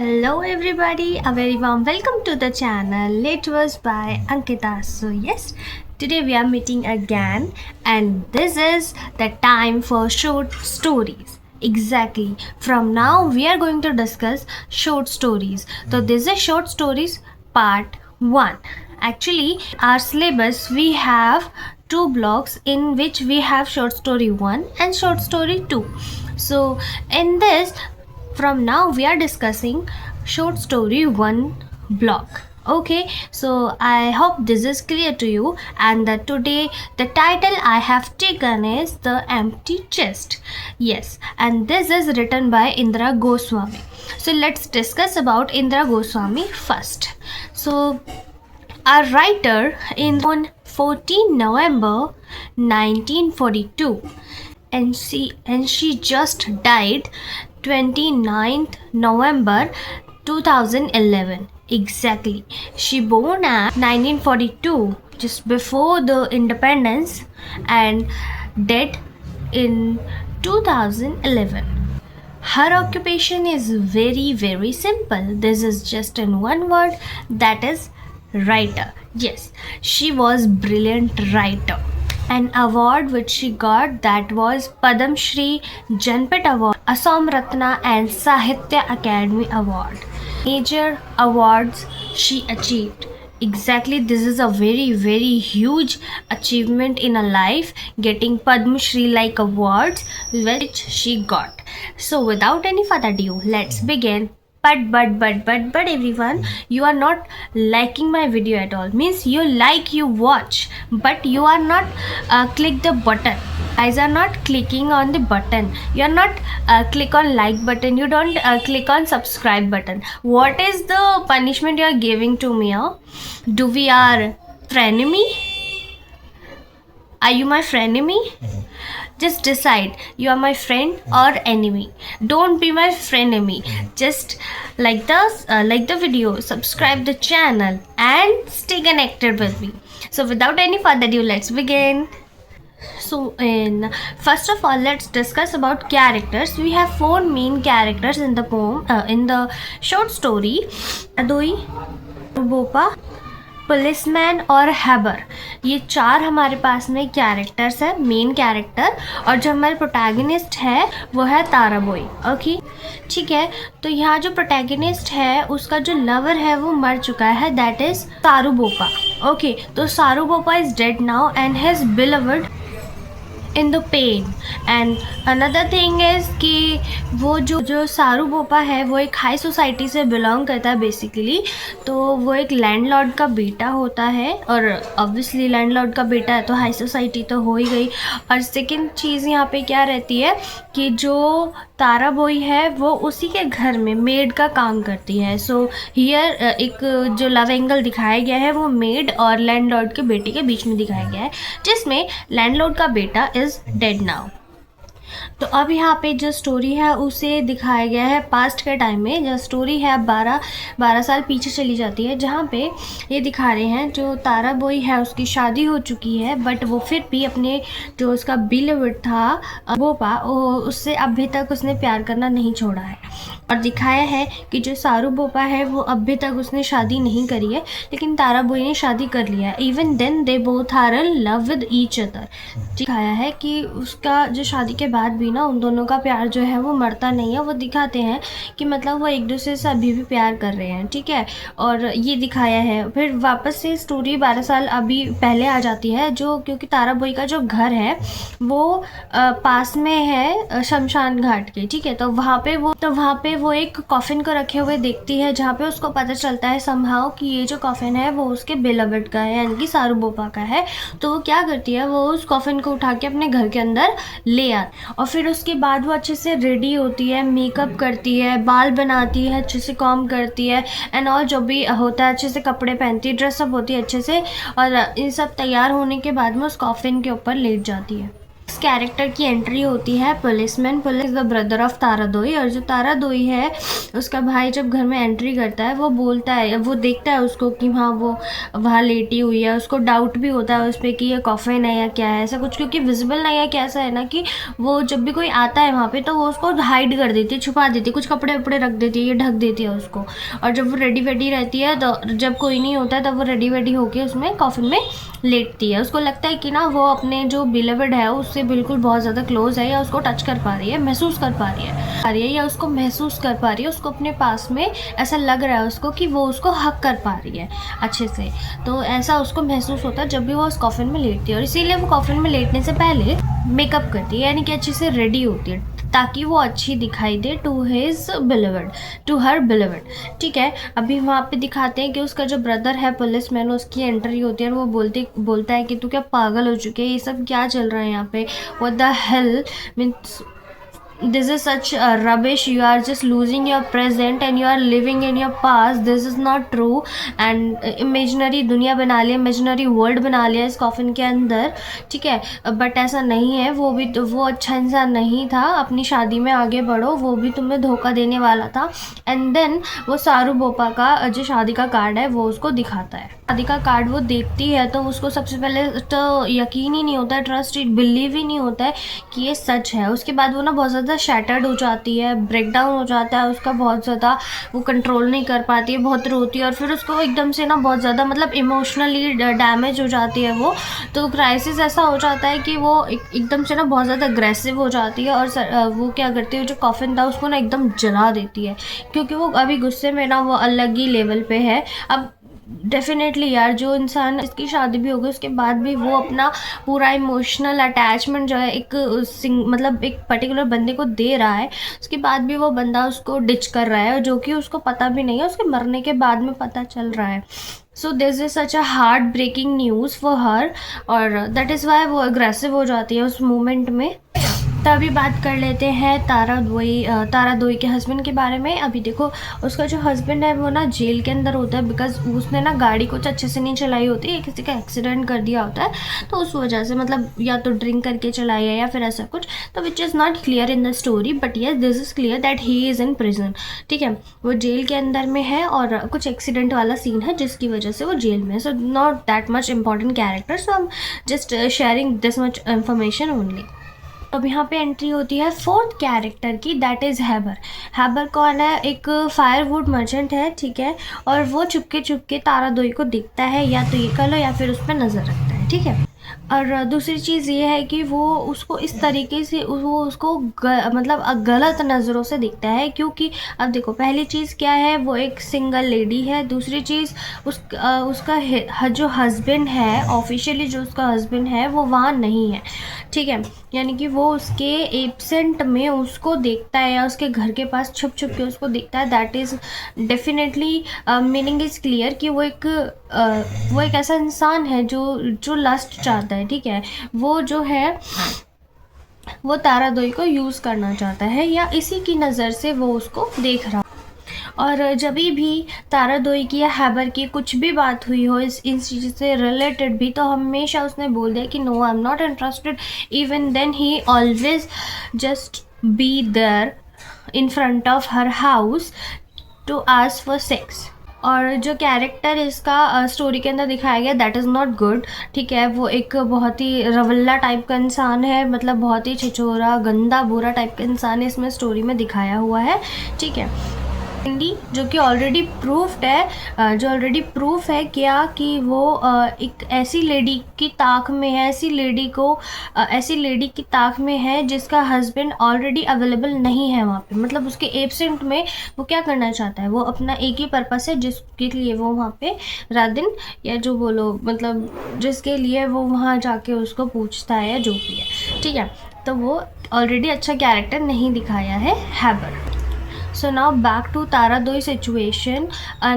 Hello everybody, a very warm welcome to the channel. It was by Ankita. So yes, today we are meeting again and this is the time for short stories. Exactly. From now we are going to discuss short stories. So this is short stories part 1. Actually, our syllabus we have two blocks in which we have short story 1 and short story 2. So in this from now we are discussing short story 1 block. Okay, so I hope this is clear to you, and that today the title I have taken is The Empty Chest. Yes, and this is written by Indira Goswami. So let's discuss about Indira Goswami first. So a writer in on 14 November 1942, and she just died 29th November 2011. Exactly. She born at 1942, just before the independence, and dead in 2011. Her occupation is very simple. This is just in one word, that is writer. Yes, she was brilliant writer. An award which she got, that was Padam Shri, Janpat Award, Assam Ratna and Sahitya Academy Award. Major awards she achieved. Exactly, this is a very huge achievement in a life, getting Padma Shri like awards which she got. So without any further ado, let's begin. But everyone, you are not liking my video at all. Means you watch, but you are not click the button. Guys are not clicking on the button. You are not click on like button. You don't click on subscribe button. What is the punishment you are giving to me? Do we are frenemy? Are you my frenemy? Just decide, you are my friend or enemy. Don't be my frenemy. Just like the video, subscribe the channel and stay connected with me. So without any further ado, let's begin. So first of all, let's discuss about characters. We have 4 main characters in the poem, in the short story: Adoi, Bopa, policeman और Haber. ये 4 हमारे पास में characters है, main character. और जो हमारे protagonist है वो है ताराबोई. ओके, ठीक है. तो यहाँ जो प्रोटैगनिस्ट है उसका जो लवर है वो मर चुका है, दैट इज सारू बोपा. ओके, तो Saru Bopa is dead now and his beloved in the pain. And another thing is कि वो जो सारू बोपा है वो एक हाई सोसाइटी से बिलोंग करता है बेसिकली. तो वो एक लैंडलॉर्ड का बेटा होता है, और ऑब्वियसली लैंडलॉर्ड का बेटा है तो हाई सोसाइटी तो हो ही गई. और सेकंड चीज़ यहाँ पे क्या रहती है कि जो ताराबोई है वो उसी के घर में मेड का काम करती है. सो हियर एक जो लव एंगल दिखाया गया है वो मेड और लैंडलॉर्ड के बेटे के बीच में दिखाया गया है, जिसमें लैंडलॉर्ड का बेटा इज़ डेड नाउ. तो अब यहाँ पे जो स्टोरी है उसे दिखाया गया है पास्ट के टाइम में. जो स्टोरी है अब 12 साल पीछे चली जाती है, जहाँ पे ये दिखा रहे हैं जो ताराबोई है उसकी शादी हो चुकी है, बट वो फिर भी अपने जो उसका बिलवड था बोपा, उससे अभी तक उसने प्यार करना नहीं छोड़ा है. और दिखाया है कि जो सारू बोपा है वो अभी तक उसने शादी नहीं करी है, लेकिन ताराबोई ने शादी कर लिया है. Even then they both are in love with each other. दिखाया है कि उसका जो शादी के बाद भी ना उन दोनों का प्यार जो है वो मरता नहीं है. वो दिखाते हैं कि मतलब वो एक दूसरे से अभी भी प्यार कर रहे हैं, ठीक है. और ये दिखाया है. फिर वापस से स्टोरी 12 साल अभी पहले आ जाती है, जो क्योंकि ताराबोई का जो घर है वो पास में है शमशान घाट के, ठीक है. तो वहाँ पे वो एक कॉफिन को रखे हुए देखती है, जहाँ पे उसको पता चलता है समहाउ कि ये जो कॉफिन है वो उसके बिलवड का है, यानी कि सारू बोपा का है. तो वो क्या करती है, वो उस कॉफिन को उठा के अपने घर के अंदर ले आती. और फिर उसके बाद वो अच्छे से रेडी होती है, मेकअप करती है, बाल बनाती है, अच्छे से कॉम करती है एंड ऑल जो भी होता है, अच्छे से कपड़े पहनती है, ड्रेसअप होती है अच्छे से. और इन सब तैयार होने के बाद में उस कॉफिन के ऊपर लेट जाती है. कैरेक्टर की एंट्री होती है policeman. Police the brother of Tara Doi, और जो तारा दोई है उसका भाई जब घर में एंट्री करता है वो बोलता है, वो देखता है उसको कि हाँ वो वहाँ लेटी हुई है। उसको डाउट भी होता है उस पर कि ये कॉफिन है या क्या है, ऐसा कुछ, क्योंकि विजिबल नहीं है। कैसा है ना कि वो जब भी कोई आता है वहाँ पे तो वो उसको हाइड कर देती है, छुपा देती है, कुछ कपड़े वपड़े रख देती है, ये ढक देती है उसको। और जब वो रेडी वेडी रहती है तो जब कोई नहीं होता है तब वो रेडी वेडी होके उसमें कॉफिन में लेटती है। उसको लगता है कि ना वो अपने जो बिलवड है उससे बिल्कुल बहुत ज़्यादा क्लोज है, या उसको टच कर पा रही है, महसूस कर पा रही है, या उसको महसूस कर पा रही है, उसको अपने पास में ऐसा लग रहा है उसको कि वो उसको हक कर पा रही है अच्छे से। तो ऐसा उसको महसूस होता है जब भी वो उस कॉफिन में लेटती है, और इसीलिए वो कॉफिन में लेटने से पहले मेकअप करती है, यानी कि अच्छे से रेडी होती है ताकि वो अच्छी दिखाई दे to his beloved, to her beloved. ठीक है, अभी वहाँ पे दिखाते हैं कि उसका जो ब्रदर है पुलिसमैन, उसकी एंट्री होती है और वो बोलता है कि तू क्या पागल हो चुकी है, ये सब क्या चल रहा है यहाँ पे, what the hell, means this is such rubbish, you are just losing your present and you are living in your past, this is not true, and imaginary दुनिया बना लिया, imaginary world बना लिया इस कॉफिन के अंदर। ठीक है, बट ऐसा नहीं है, वो भी तो वो अच्छा इंसान नहीं था, अपनी शादी में आगे बढ़ो, वो भी तुम्हें धोखा देने वाला था। एंड देन वो सारू बोपा का जो शादी का कार्ड है वो उसको दिखाता है। शादी का कार्ड वो देखती है तो उसको सबसे पहले तो यकीन ही नहीं होता है, ट्रस्ट बिलीव ही नहीं होता है कि ये सच है। उसके बाद वो ना बहुत ज़्यादा शैटर्ड हो जाती है, ब्रेक डाउन हो जाता है उसका बहुत ज़्यादा, वो कंट्रोल नहीं कर पाती है, बहुत रोती है, और फिर उसको एकदम से ना बहुत ज़्यादा मतलब इमोशनली डैमेज हो जाती है वो। तो क्राइसिस ऐसा हो जाता है कि वो एकदम से ना बहुत ज़्यादा अग्रेसिव हो जाती है, और वो क्या करती है, जो कॉफिन था उसको ना एकदम जला देती है, क्योंकि वो अभी गुस्से में ना वो अलग ही लेवल पे है। अब डेफिनेटली यार, जो इंसान इसकी शादी भी हो गई उसके बाद भी वो अपना पूरा इमोशनल अटैचमेंट जो है एक मतलब एक पर्टिकुलर बंदे को दे रहा है, उसके बाद भी वो बंदा उसको डिच कर रहा है, जो कि उसको पता भी नहीं है, उसके मरने के बाद में पता चल रहा है। So this is such a heart breaking news for her, और दैट इज़ वाई वो अग्रेसिव हो जाती है उस मोमेंट में। तभी बात कर लेते हैं तारा दोई के हस्बैंड के बारे में। अभी देखो, उसका जो हस्बैंड है वो ना जेल के अंदर होता है, बिकॉज उसने ना गाड़ी कुछ अच्छे से नहीं चलाई होती है, किसी का एक्सीडेंट कर दिया होता है, तो उस वजह से मतलब या तो ड्रिंक करके चलाई है या फिर ऐसा कुछ, तो which is not clear in the story, but yes this is clear that he is in prison. ठीक है, वो जेल के अंदर में है और कुछ एक्सीडेंट वाला सीन है जिसकी वजह से वो जेल में है। So not that much important character, so I am just sharing this much information only. अब यहाँ पे एंट्री होती है फोर्थ कैरेक्टर की, दैट इज़ हैबर। हैबर कौन है? एक फायरवुड मर्चेंट है, ठीक है, और वो चुपके चुपके तारा दोई को दिखता है, या तो ये कर लो या फिर उस पर नज़र रखता है। ठीक है, और दूसरी चीज़ ये है कि वो उसको इस तरीके से वो उसको मतलब गलत नज़रों से दिखता है, क्योंकि अब देखो, पहली चीज़ क्या है, वो एक सिंगल लेडी है। दूसरी चीज़ उसका जो हस्बैंड है, ऑफिशियली जो उसका हस्बैंड है वो वहाँ नहीं है। ठीक है, यानी कि वो उसके एब्सेंट में उसको देखता है, या उसके घर के पास छुप छुप के उसको देखता है। That is definitely meaning is clear कि वो एक ऐसा इंसान है जो लस्ट चाहता है। ठीक है, वो जो है वो तारा दोई को यूज़ करना चाहता है, या इसी की नज़र से वो उसको देख रहा। और जब भी तारा दोई की या हैबर की कुछ भी बात हुई हो इन चीज़ से रिलेटेड भी, तो हमेशा उसने बोल दिया कि no, I am not interested. Even then he always just be there in front of her house to ask for sex. और जो कैरेक्टर इसका स्टोरी के अंदर दिखाया गया, दैट इज़ नॉट गुड। ठीक है, वो एक बहुत ही रवल्ला टाइप का इंसान है, मतलब बहुत ही छिछोरा, गंदा, बुरा टाइप का इंसान इसमें स्टोरी में दिखाया हुआ है। ठीक है, जो कि ऑलरेडी प्रूफ्ड है, जो ऑलरेडी प्रूफ है क्या कि वो एक ऐसी लेडी की ताक में है, ऐसी लेडी की ताक में है जिसका हस्बैंड ऑलरेडी अवेलेबल नहीं है वहाँ पे, मतलब उसके एब्सेंट में वो क्या करना चाहता है, वो अपना एक ही पर्पस है जिसके लिए वो वहाँ पे रात दिन, या जो बोलो मतलब जिसके लिए वो वहाँ जाके उसको पूछता है, या जो भी है। ठीक है, तो वो ऑलरेडी अच्छा कैरेक्टर नहीं दिखाया है हैबर। So now back to Taradoi situation.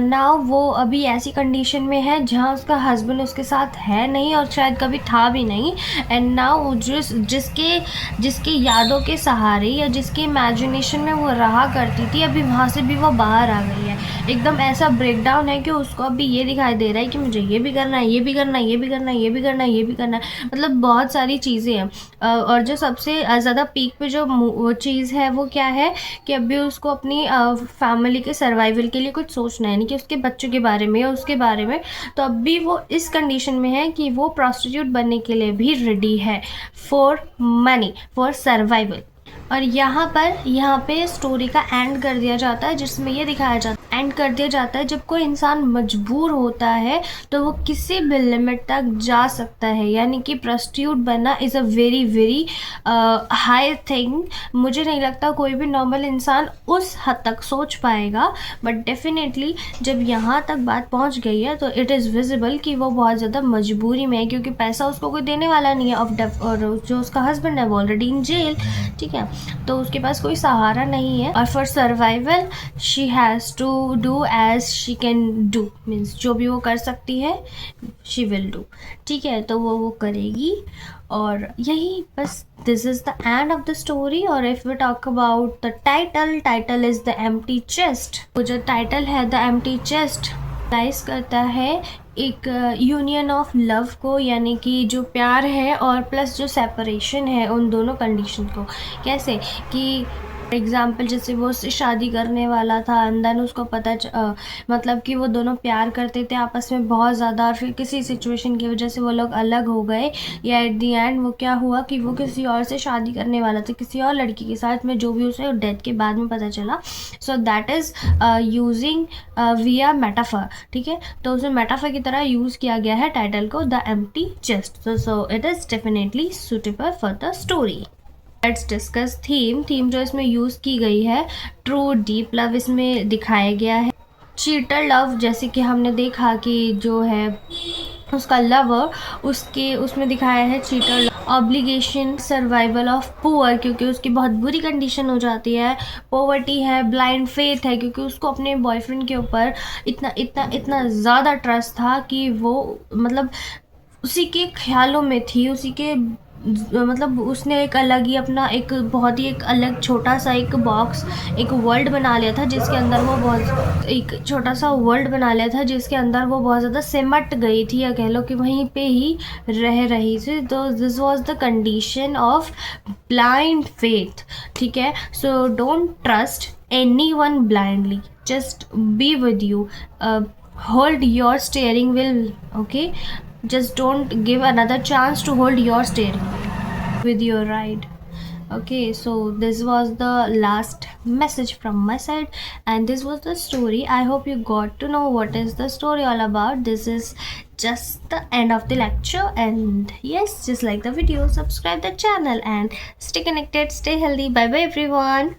Now वो अभी ऐसी कंडीशन में है जहाँ उसका हस्बैंड उसके साथ है नहीं और शायद कभी था भी नहीं। एंड नाउ जिसके यादों के सहारे या जिसके इमेजिनेशन में वो रहा करती थी, अभी वहाँ से भी वो बाहर आ गई है। एकदम ऐसा ब्रेकडाउन है कि उसको अभी ये दिखाई दे रहा है कि मुझे ये भी करना है, ये भी करना है, ये भी करना है, ये भी करना है, ये भी करना है, मतलब बहुत सारी चीज़ें हैं। और जो सबसे ज़्यादा पीक पे जो वो चीज़ है वो क्या है कि अभी उसको अपनी फैमिली के सर्वाइवल के लिए कुछ सोचना है, यानी कि उसके बच्चों के बारे में या उसके बारे में। तो अभी वो इस कंडीशन में है कि वो प्रोस्टिट्यूट बनने के लिए भी रेडी है, फॉर मनी, फॉर सर्वाइवल। और यहाँ पे स्टोरी का एंड कर दिया जाता है, जिसमें ये दिखाया जाता है, एंड कर दिया जाता है जब कोई इंसान मजबूर होता है तो वो किसी भी लिमिट तक जा सकता है। यानी कि प्रोस्टिट्यूट बनना is a very very high thing. मुझे नहीं लगता कोई भी नॉर्मल इंसान उस हद तक सोच पाएगा, बट डेफिनेटली जब यहाँ तक बात पहुँच गई है तो इट इज़ विजिबल कि वो बहुत ज़्यादा मजबूरी में है, क्योंकि पैसा उसको कोई देने वाला नहीं है और जो उसका हस्बैंड है वो ऑलरेडी इन जेल, ठीक है। तो उसके पास कोई सहारा नहीं है, और for survival she has to do as she can do, means जो भी वो कर सकती है शी विल डू, ठीक है। तो वो करेगी, और यही बस, this is the end of the story. और if we talk about the title is the empty chest. वो जो टाइटल है द एम्प्टी चेस्ट लाइज करता है एक यूनियन ऑफ लव को, यानी कि जो प्यार है और प्लस जो सेपरेशन है, उन दोनों कंडीशन को। कैसे कि एग्जाम्पल, जैसे वो उससे शादी करने वाला था, अंदर उसको मतलब कि वो दोनों प्यार करते थे आपस में बहुत ज़्यादा, और फिर किसी सिचुएशन की वजह से वो लोग अलग हो गए, या एट दी एंड वो क्या हुआ कि वो किसी और से शादी करने वाला था, किसी और लड़की के साथ में, जो भी उसे डेथ के बाद में पता चला। सो दैट इज़ यूजिंग विया मेटाफर, ठीक है। तो उसे मेटाफर की तरह यूज़ किया गया है टाइटल को, the empty chest. So it is definitely suitable for the story. Let's discuss theme जो इसमें यूज़ की गई है, ट्रू डीप लव इसमें दिखाया गया है। चीटर लव, जैसे कि हमने देखा कि जो है उसका लवर, उसमें दिखाया है cheater love. Obligation, survival of poor, क्योंकि उसकी बहुत बुरी कंडीशन हो जाती है, पॉवर्टी है, ब्लाइंड फेथ है, क्योंकि उसको अपने बॉयफ्रेंड के ऊपर इतना ज़्यादा ट्रस्ट था कि वो मतलब उसी के ख्यालों में थी, उसी के मतलब उसने एक अलग ही अपना एक बहुत ही एक अलग छोटा सा एक बॉक्स, एक वर्ल्ड बना लिया था, जिसके अंदर वो बहुत एक छोटा सा वर्ल्ड बना लिया था, जिसके अंदर वो बहुत ज़्यादा सिमट गई थी, या कह लो कि वहीं पे ही रह रही थी। तो this was the condition of blind faith, ठीक है। So don't trust anyone blindly, just be with you, hold your steering wheel, okay, just don't give another chance to hold your steering wheel with your ride. Okay, so this was the last message from my side, and this was the story. I hope you got to know what is the story all about. This is just the end of the lecture, and yes, just like the video, subscribe the channel and stay connected, stay healthy. Bye bye everyone.